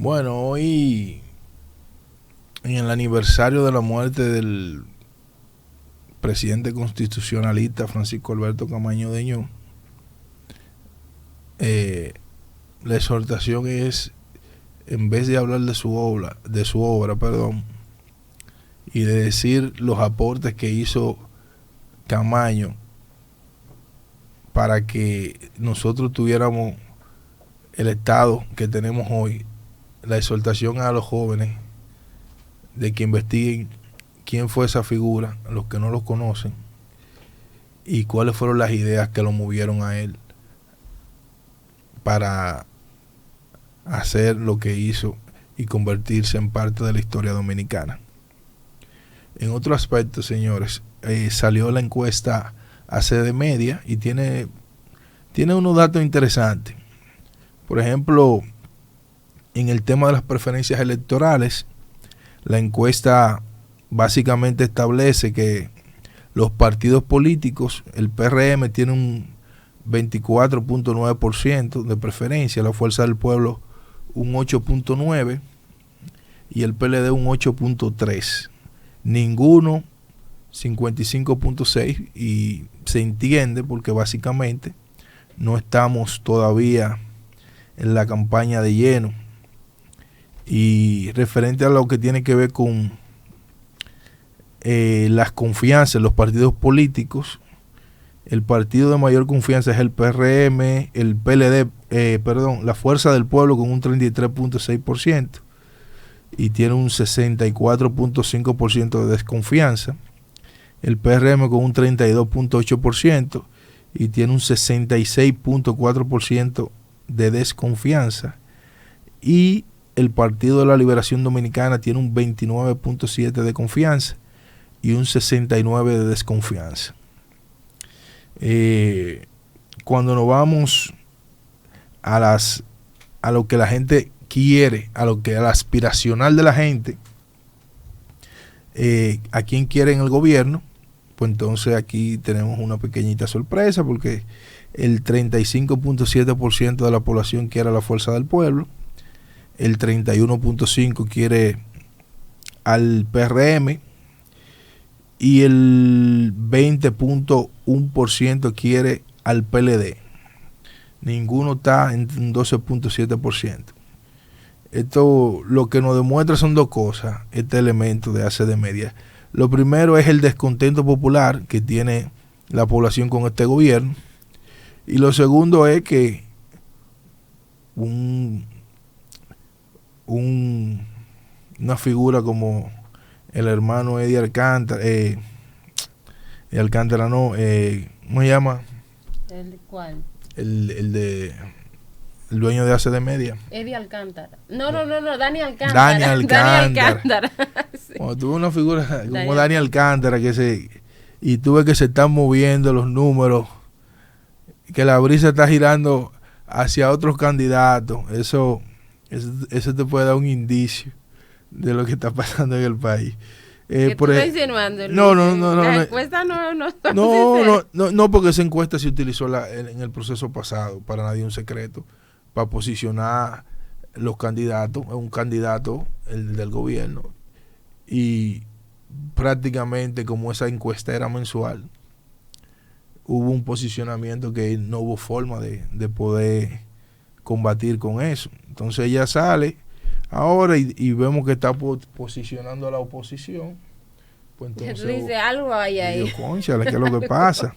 Bueno, hoy en el aniversario de la muerte del presidente constitucionalista Francisco Alberto Camaño Deñón, la exhortación es, en vez de hablar de su obra, y de decir los aportes que hizo Camaño para que nosotros tuviéramos el estado que tenemos hoy, la exhortación a los jóvenes de que investiguen quién fue esa figura, a los que no lo conocen, y cuáles fueron las ideas que lo movieron a él para hacer lo que hizo y convertirse en parte de la historia dominicana. En otro aspecto, señores, salió la encuesta ACD Media y tiene unos datos interesantes. Por ejemplo, en el tema de las preferencias electorales, la encuesta básicamente establece que los partidos políticos, el PRM tiene un 24.9% de preferencia, la Fuerza del Pueblo un 8.9% y el PLD un 8.3%. Ninguno 55.6%, y se entiende porque básicamente no estamos todavía en la campaña de lleno. Y referente a lo que tiene que ver con las confianzas en los partidos políticos, el partido de mayor confianza es el PRM, el PLD, la Fuerza del Pueblo con un 33.6% y tiene un 64.5% de desconfianza. El PRM con un 32.8% y tiene un 66.4% de desconfianza. Y el Partido de la Liberación Dominicana tiene un 29.7% de confianza y un 69% de desconfianza. Cuando nos vamos a lo que la gente quiere, a la aspiracional de la gente, a quién quiere en el gobierno, pues entonces aquí tenemos una pequeñita sorpresa, porque el 35.7% de la población quiere a la Fuerza del Pueblo, el 31.5% quiere al PRM y el 20.1% quiere al PLD. Ninguno está en un 12.7%. Esto lo que nos demuestra son dos cosas, este elemento de ACD Media. Lo primero es el descontento popular que tiene la población con este gobierno, y lo segundo es que una figura como el hermano Eddie Alcántara, ¿cómo se llama? ¿El cuál? El dueño de ACD Media. Eddie Alcántara. No, Dani Alcántara. Dani Alcántara. Sí. Cuando tuve una figura como Dani Alcántara y tuve que se están moviendo los números, que la brisa está girando hacia otros candidatos, eso te puede dar un indicio de lo que está pasando en el país. ¿Qué tú estás insinuando? No. La encuesta No, porque esa encuesta se utilizó en el proceso pasado, para nadie un secreto, para posicionar los candidatos, un candidato, el del gobierno, y prácticamente como esa encuesta era mensual, hubo un posicionamiento que no hubo forma de poder combatir con eso. Entonces ella sale ahora y vemos que está posicionando a la oposición. Pues entonces dice algo ahí. Cónchale, ¿qué es lo que pasa?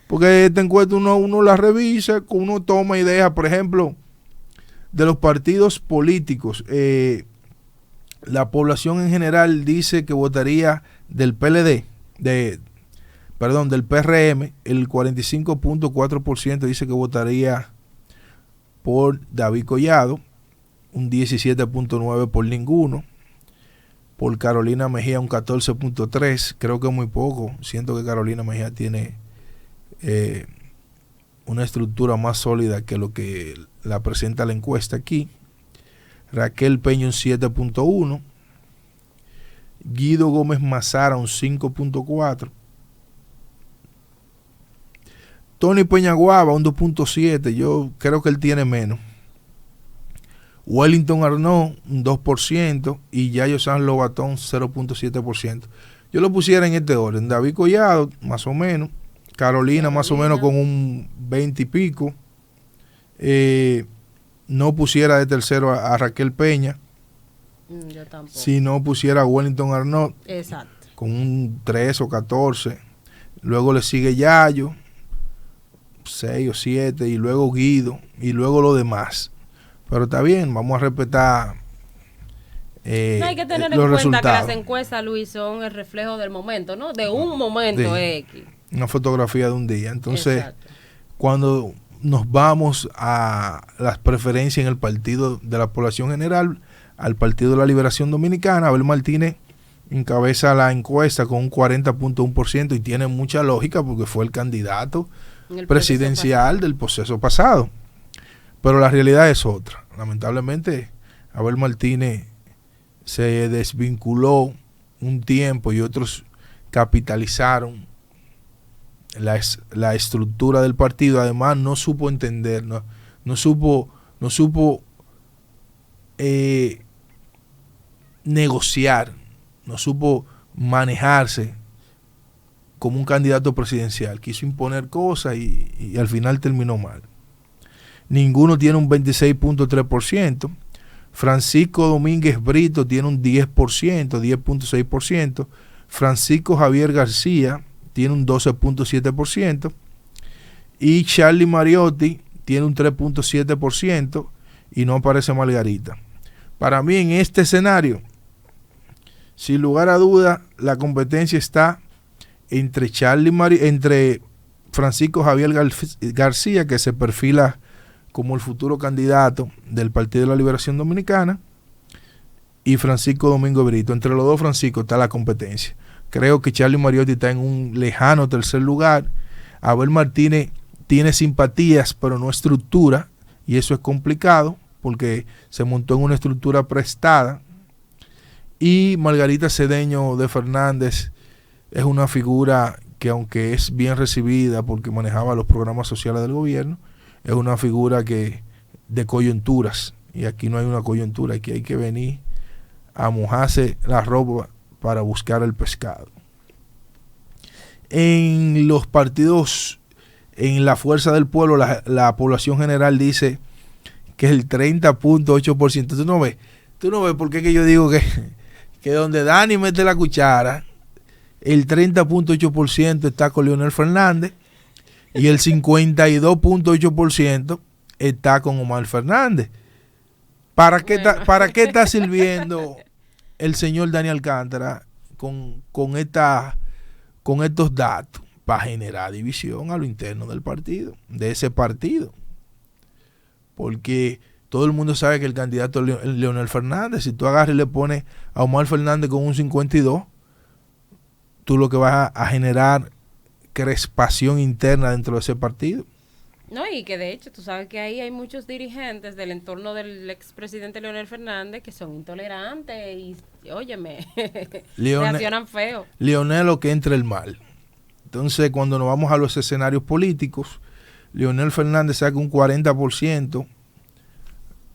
Porque esta encuesta uno la revisa, uno toma ideas, por ejemplo, de los partidos políticos. La población en general dice que votaría del PLD, del PRM, el 45.4% dice que votaría por David Collado, un 17.9% por ninguno, por Carolina Mejía un 14.3%, creo que es muy poco, siento que Carolina Mejía tiene una estructura más sólida que lo que la presenta la encuesta aquí. Raquel Peña un 7.1%, Guido Gómez Mazara un 5.4%, Tony Peñaguaba un 2.7%, yo creo que él tiene menos, Wellington Arnaud un 2% y Yayo San Lobatón 0.7%. Yo lo pusiera en este orden: David Collado más o menos, Carolina más o menos con un 20 y pico, no pusiera de tercero a Raquel Peña, yo tampoco. Si no pusiera a Wellington Arnaud, exacto, con un 3 o 14, luego le sigue Yayo 6 o 7 y luego Guido y luego lo demás. Pero está bien, vamos a respetar no hay que tener en cuenta resultados. Que las encuestas, Luis, son el reflejo del momento, ¿no? De un momento X. Una fotografía de un día. Entonces, exacto, cuando nos vamos a las preferencias en el partido de la población general, al Partido de la Liberación Dominicana, Abel Martínez encabeza la encuesta con un 40.1% y tiene mucha lógica porque fue el candidato presidencial del proceso pasado. Pero la realidad es otra. Lamentablemente, Abel Martínez se desvinculó un tiempo y otros capitalizaron la estructura del partido. Además, no supo entender, no supo negociar, no supo manejarse como un candidato presidencial. Quiso imponer cosas y al final terminó mal. Ninguno tiene un 26.3%. Francisco Domínguez Brito tiene un 10%, 10.6%. Francisco Javier García tiene un 12.7%. Y Charlie Mariotti tiene un 3.7%. Y no aparece Margarita. Para mí, en este escenario, sin lugar a duda, la competencia está entre Francisco Javier García, que se perfila como el futuro candidato del Partido de la Liberación Dominicana, y Francisco Domingo Brito. Entre los dos Francisco está la competencia. Creo que Charlie Mariotti está en un lejano tercer lugar. Abel Martínez tiene simpatías, pero no estructura, y eso es complicado porque se montó en una estructura prestada. Y Margarita Cedeño de Fernández es una figura que, aunque es bien recibida porque manejaba los programas sociales del gobierno, es una figura que de coyunturas, y aquí no hay una coyuntura, aquí hay que venir a mojarse la ropa para buscar el pescado. En los partidos, en la Fuerza del Pueblo, la población general dice que el 30.8%. Tú no ves por qué que yo digo que donde Dani mete la cuchara, el 30.8% está con Leonel Fernández y el 52.8% está con Omar Fernández. ¿Para qué está sirviendo el señor Dani Alcántara con estos datos? Para generar división a lo interno del partido, de ese partido. Porque todo el mundo sabe que el candidato es Leonel Fernández. Si tú agarras y le pones a Omar Fernández con un 52%, tú lo que vas a generar crespación interna dentro de ese partido. No, y que de hecho tú sabes que ahí hay muchos dirigentes del entorno del expresidente Leonel Fernández que son intolerantes y, óyeme, reaccionan feo. Leonel, lo que entra el mal. Entonces, cuando nos vamos a los escenarios políticos, Leonel Fernández saca un 40%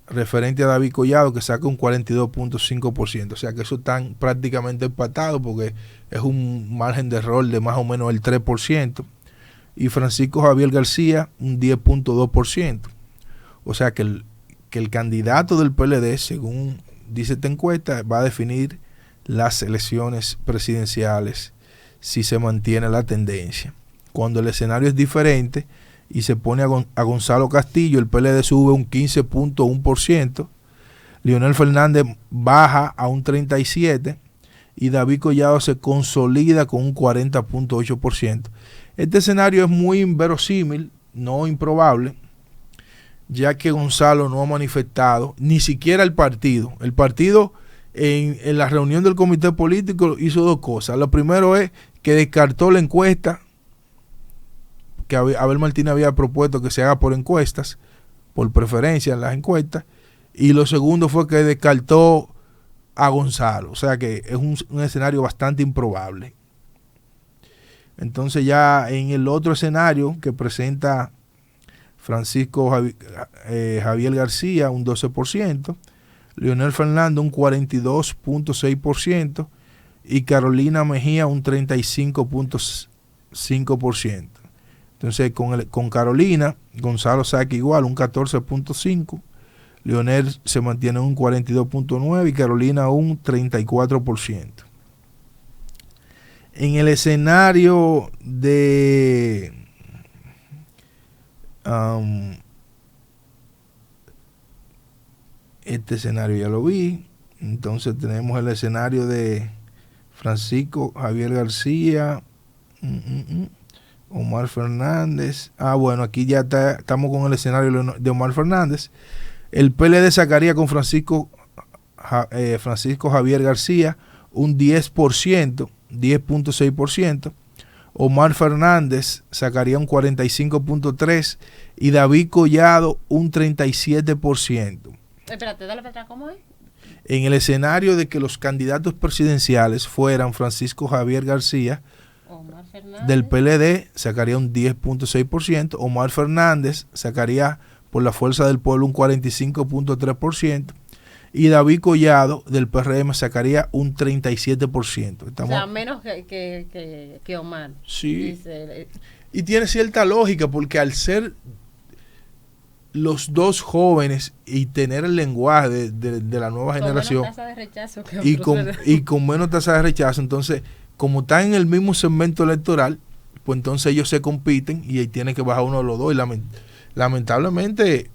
referente a David Collado, que saca un 42.5%. O sea que eso están prácticamente empatados porque es un margen de error de más o menos el 3%. Y Francisco Javier García un 10.2%. O sea que el candidato del PLD, según dice esta encuesta, va a definir las elecciones presidenciales si se mantiene la tendencia. Cuando el escenario es diferente y se pone a Gonzalo Castillo, el PLD sube un 15.1%, Leonel Fernández baja a un 37% y David Collado se consolida con un 40.8%. Este escenario es muy inverosímil, no improbable, ya que Gonzalo no ha manifestado ni siquiera el partido. El partido en la reunión del comité político hizo dos cosas. Lo primero es que descartó la encuesta que Abel Martínez había propuesto que se haga por encuestas, por preferencia en las encuestas, y lo segundo fue que descartó a Gonzalo. O sea que es un escenario bastante improbable. Entonces ya en el otro escenario que presenta Francisco Javier García, un 12%, Leonel Fernández un 42.6% y Carolina Mejía un 35.5%. Entonces con Carolina, Gonzalo saca igual un 14.5%, Leonel se mantiene un 42.9% y Carolina un 34%. En el escenario de este escenario ya lo vi. Entonces tenemos el escenario de Francisco Javier García, Omar Fernández. Bueno, aquí ya estamos con el escenario de Omar Fernández. El PLD sacaría con Francisco Javier García un 10%, 10.6%. Omar Fernández sacaría un 45.3% y David Collado un 37%. Espérate, dale para atrás, ¿cómo es? En el escenario de que los candidatos presidenciales fueran Francisco Javier García del PLD, sacaría un 10.6%, Omar Fernández sacaría por la Fuerza del Pueblo un 45.3%, y David Collado del PRM sacaría un 37%. O sea, menos que Omar. Sí. Y tiene cierta lógica, porque al ser los dos jóvenes y tener el lenguaje de la nueva generación, menos tasa de rechazo y con menos tasa de rechazo, entonces, como están en el mismo segmento electoral, pues entonces ellos se compiten y ahí tiene que bajar uno de los dos. Y lamentablemente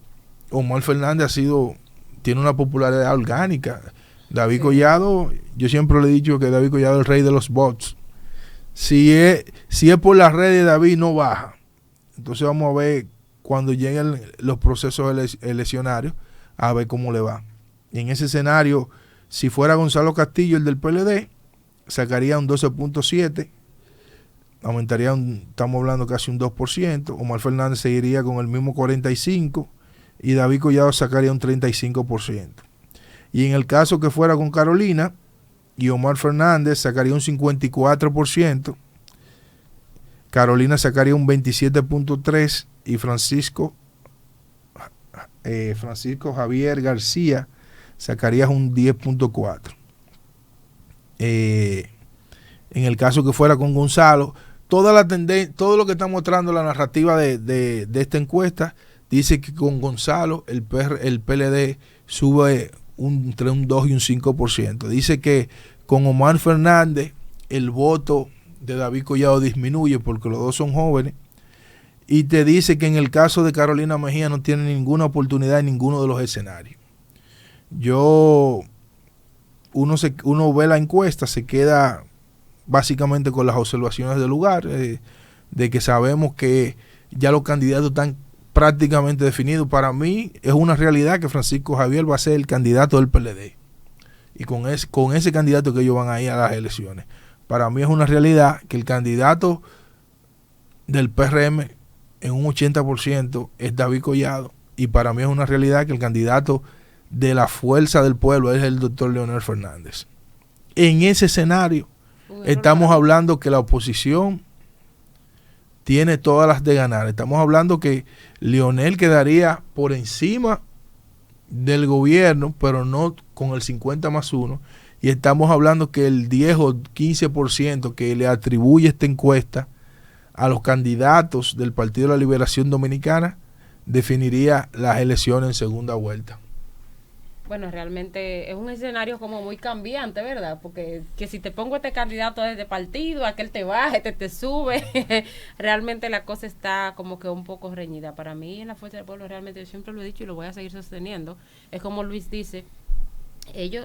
Omar Fernández tiene una popularidad orgánica. David Collado, yo siempre le he dicho que David Collado es el rey de los bots. Si es por las redes, David no baja. Entonces vamos a ver cuando lleguen los procesos eleccionarios, a ver cómo le va. Y en ese escenario, si fuera Gonzalo Castillo, el del PLD, sacaría un 12.7%, aumentaría, estamos hablando casi un 2%, Omar Fernández seguiría con el mismo 45%, y David Collado sacaría un 35%. Y en el caso que fuera con Carolina, y Omar Fernández sacaría un 54%, Carolina sacaría un 27.3%, y Francisco Javier García sacaría un 10.4%. En el caso que fuera con Gonzalo, toda la tendencia, todo lo que está mostrando la narrativa de esta encuesta dice que con Gonzalo el PLD sube entre un 2 y un 5%. Dice que con Omar Fernández el voto de David Collado disminuye porque los dos son jóvenes. Y te dice que en el caso de Carolina Mejía no tiene ninguna oportunidad en ninguno de los escenarios. Uno ve la encuesta, se queda básicamente con las observaciones del lugar, de que sabemos que ya los candidatos están prácticamente definidos. Para mí es una realidad que Francisco Javier va a ser el candidato del PLD. Y con ese candidato que ellos van a ir a las elecciones. Para mí es una realidad que el candidato del PRM en un 80% es David Collado, y para mí es una realidad que el candidato de la Fuerza del Pueblo es el doctor Leonel Fernández. En ese escenario estamos hablando que la oposición tiene todas las de ganar. Estamos hablando que Leonel quedaría por encima del gobierno, pero no con el 50+1, y estamos hablando que el 10 o 15% que le atribuye esta encuesta a los candidatos del Partido de la Liberación Dominicana definiría las elecciones en segunda vuelta. Bueno, realmente es un escenario como muy cambiante, ¿verdad? Porque que si te pongo este candidato desde partido, aquel te baja, te sube, realmente la cosa está como que un poco reñida. Para mí en la Fuerza del Pueblo, realmente yo siempre lo he dicho y lo voy a seguir sosteniendo, es como Luis dice,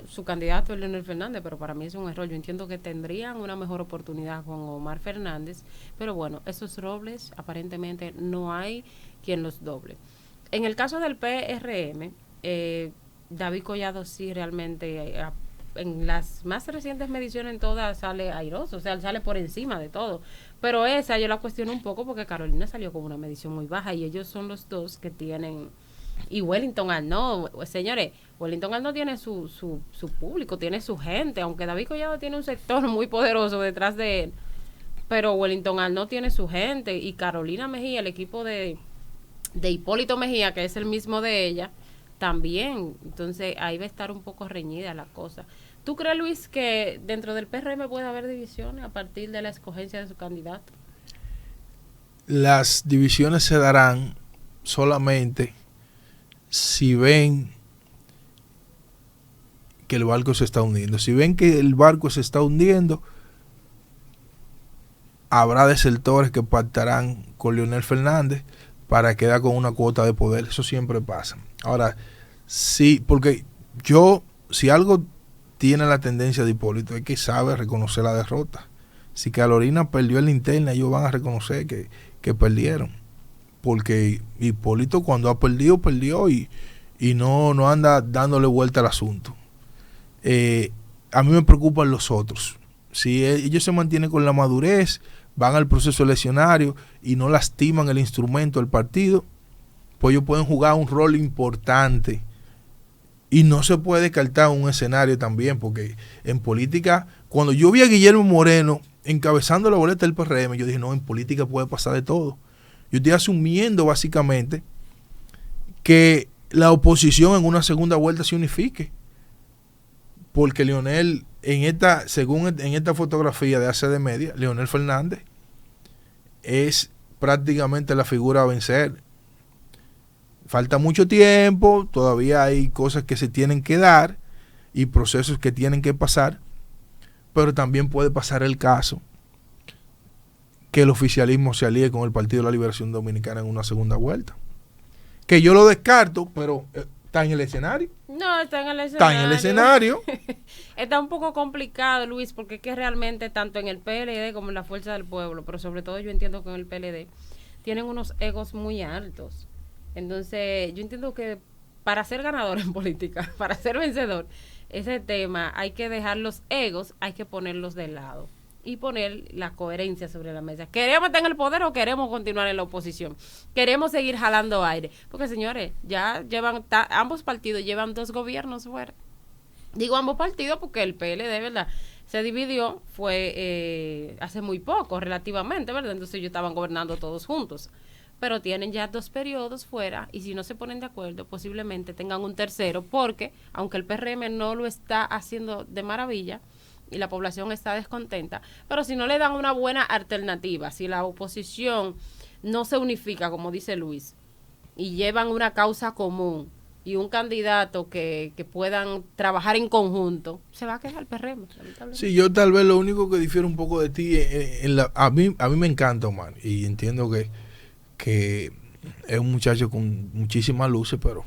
su candidato es Leonel Fernández, pero para mí es un error. Yo entiendo que tendrían una mejor oportunidad con Omar Fernández, pero bueno, esos roles aparentemente no hay quien los doble. En el caso del PRM, David Collado sí realmente en las más recientes mediciones en todas sale airoso, o sea, sale por encima de todo, pero esa yo la cuestiono un poco porque Carolina salió con una medición muy baja y ellos son los dos que tienen. Y Wellington Arnaud, señores, Wellington Arnaud tiene su público, tiene su gente, aunque David Collado tiene un sector muy poderoso detrás de él, pero Wellington Arnaud tiene su gente, y Carolina Mejía, el equipo de Hipólito Mejía, que es el mismo de ella, también. Entonces ahí va a estar un poco reñida la cosa. ¿Tú crees, Luis, que dentro del PRM puede haber divisiones a partir de la escogencia de su candidato? Las divisiones se darán solamente si ven que el barco se está hundiendo. Si ven que el barco se está hundiendo, habrá desertores que pactarán con Leonel Fernández para quedar con una cuota de poder. Eso siempre pasa. Ahora, sí, porque si algo tiene la tendencia de Hipólito es que sabe reconocer la derrota. Si Carolina perdió en la interna, ellos van a reconocer que perdieron. Porque Hipólito cuando ha perdido, perdió y no anda dándole vuelta al asunto. A mí me preocupan los otros. Si ellos se mantienen con la madurez, van al proceso eleccionario y no lastiman el instrumento del partido, pues ellos pueden jugar un rol importante. Y no se puede descartar un escenario también, porque en política, cuando yo vi a Guillermo Moreno encabezando la boleta del PRM, yo dije, no, en política puede pasar de todo. Yo estoy asumiendo básicamente que la oposición en una segunda vuelta se unifique. Porque Leonel, según en esta fotografía de ACD Media, Leonel Fernández es prácticamente la figura a vencer. Falta mucho tiempo, todavía hay cosas que se tienen que dar y procesos que tienen que pasar, pero también puede pasar el caso que el oficialismo se alíe con el Partido de la Liberación Dominicana en una segunda vuelta. Que yo lo descarto, pero está en el escenario. No, está en el escenario. Está en el escenario. Está un poco complicado, Luis, porque es que realmente tanto en el PLD como en la Fuerza del Pueblo, pero sobre todo yo entiendo que en el PLD tienen unos egos muy altos. Entonces, yo entiendo que para ser ganador en política, para ser vencedor, ese tema hay que dejar los egos, hay que ponerlos de lado y poner la coherencia sobre la mesa. ¿Queremos estar en el poder o queremos continuar en la oposición? ¿Queremos seguir jalando aire? Porque, señores, ya ambos partidos llevan 2 gobiernos fuera. Digo ambos partidos porque el PLD, ¿verdad?, se dividió, fue hace muy poco, relativamente, ¿verdad? Entonces ellos estaban gobernando todos juntos. Pero tienen ya 2 periodos fuera y si no se ponen de acuerdo posiblemente tengan un tercero, porque aunque el PRM no lo está haciendo de maravilla y la población está descontenta, pero si no le dan una buena alternativa, si la oposición no se unifica, como dice Luis, y llevan una causa común y un candidato que puedan trabajar en conjunto, se va a quedar el PRM. Sí, yo tal vez lo único que difiero un poco de ti, a mí me encanta Omar y entiendo que es un muchacho con muchísimas luces, pero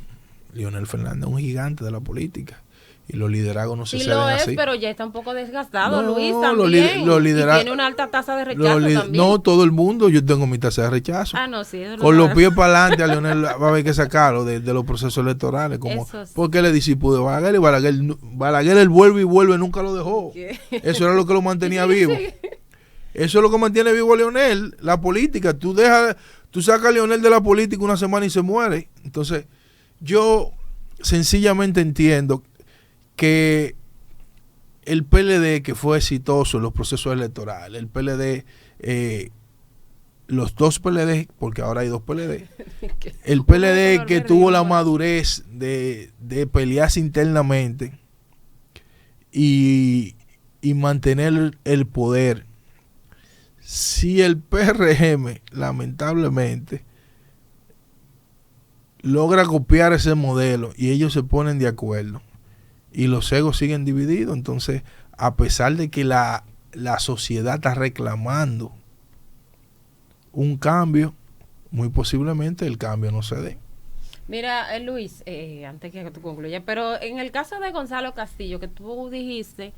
Leonel Fernández es un gigante de la política y los liderazgos no se ceden así. Pero ya está un poco desgastado, no, Luis, también. Y tiene una alta tasa de rechazo también. No, todo el mundo, yo tengo mi tasa de rechazo. No, sí, eso con los pies para adelante a Leonel va a haber que sacarlo de los procesos electorales, como sí. Porque le disipó de Balaguer y Balaguer él vuelve y vuelve, nunca lo dejó. ¿Qué? Eso era lo que lo mantenía vivo. Eso es lo que mantiene vivo a Leonel, la política. Tú sacas a Leonel de la política una semana y se muere. Entonces, yo sencillamente entiendo que el PLD, que fue exitoso en los procesos electorales, el PLD, los 2 PLD, porque ahora hay 2 PLD, el PLD que tuvo la madurez de pelearse internamente y mantener el poder. Si el PRM, lamentablemente, logra copiar ese modelo y ellos se ponen de acuerdo y los egos siguen divididos, entonces, a pesar de que la sociedad está reclamando un cambio, muy posiblemente el cambio no se dé. Mira, Luis, antes que tú concluyas, pero en el caso de Gonzalo Castillo, que tú dijiste,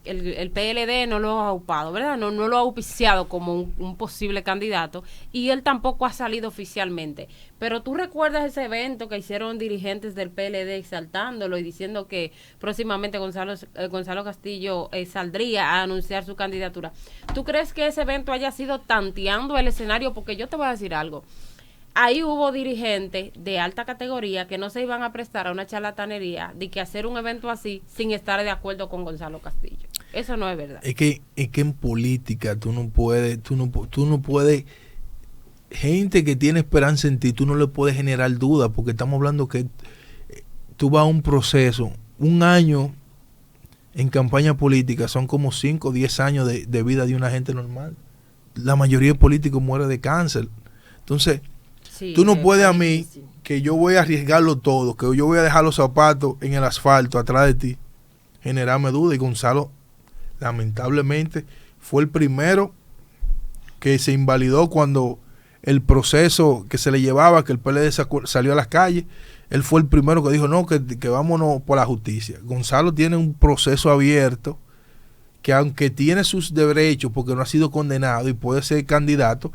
el PLD no lo ha aupado, ¿verdad? No lo ha auspiciado como un posible candidato y él tampoco ha salido oficialmente. Pero tú recuerdas ese evento que hicieron dirigentes del PLD exaltándolo y diciendo que próximamente Gonzalo Castillo saldría a anunciar su candidatura. ¿Tú crees que ese evento haya sido tanteando el escenario? Porque yo te voy a decir algo. Ahí hubo dirigentes de alta categoría que no se iban a prestar a una charlatanería de que hacer un evento así sin estar de acuerdo con Gonzalo Castillo. Eso no es verdad. Es que en política tú no puedes gente que tiene esperanza en ti, tú no le puedes generar duda, porque estamos hablando que tú vas a un proceso, un año en campaña política son como 5 o 10 años de vida de una gente normal. La mayoría de políticos muere de cáncer. Entonces, sí, tú no puedes a mí, que yo voy a arriesgarlo todo, que yo voy a dejar los zapatos en el asfalto atrás de ti, generarme duda. Y Gonzalo, lamentablemente, fue el primero que se invalidó cuando el proceso que se le llevaba, que el PLD salió a las calles. Él fue el primero que dijo, no, que vámonos por la justicia. Gonzalo tiene un proceso abierto que, aunque tiene sus derechos porque no ha sido condenado y puede ser candidato,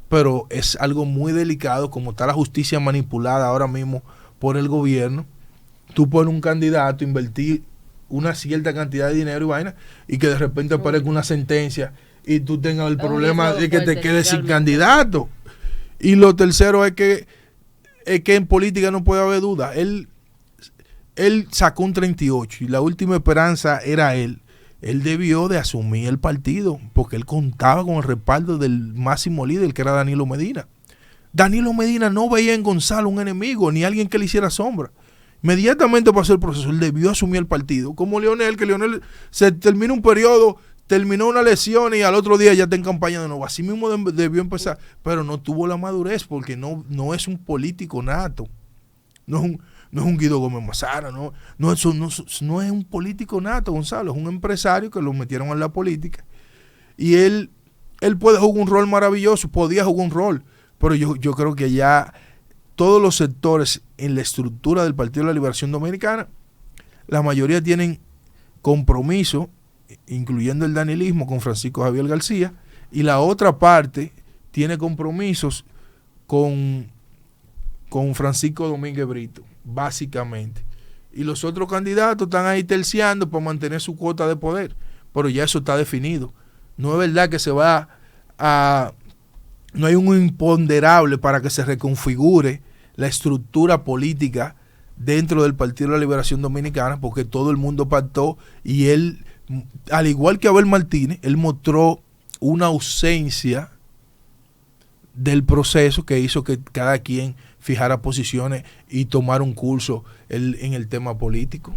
pero es algo muy delicado, como está la justicia manipulada ahora mismo por el gobierno. Tú pones un candidato, invertir una cierta cantidad de dinero y vaina, y que de repente aparezca una sentencia y tú tengas el problema de que te quedes sin candidato. Y lo tercero es que en política no puede haber duda. Él sacó un 38 y la última esperanza era él. Él debió de asumir el partido porque él contaba con el respaldo del máximo líder, que era Danilo Medina. Danilo Medina no veía en Gonzalo un enemigo ni alguien que le hiciera sombra. Inmediatamente pasó el proceso, él debió asumir el partido. Como Leonel, que Leonel se termina un periodo, terminó una lesión y al otro día ya está en campaña de nuevo. Así mismo debió empezar, pero no tuvo la madurez porque no es un político nato. No es un Guido Gómez Mazara, no es un político nato, Gonzalo, es un empresario que lo metieron en la política. Y él puede jugar un rol maravilloso, podía jugar un rol, pero yo creo que ya todos los sectores en la estructura del Partido de la Liberación Dominicana, la mayoría tienen compromiso, incluyendo el danilismo con Francisco Javier García, y la otra parte tiene compromisos con Francisco Domínguez Brito, básicamente. Y los otros candidatos están ahí terciando para mantener su cuota de poder, pero ya eso está definido. No es verdad que no hay un imponderable para que se reconfigure la estructura política dentro del Partido de la Liberación Dominicana, porque todo el mundo pactó y él, al igual que Abel Martínez, él mostró una ausencia del proceso que hizo que cada quien fijara posiciones y tomara un curso en el tema político.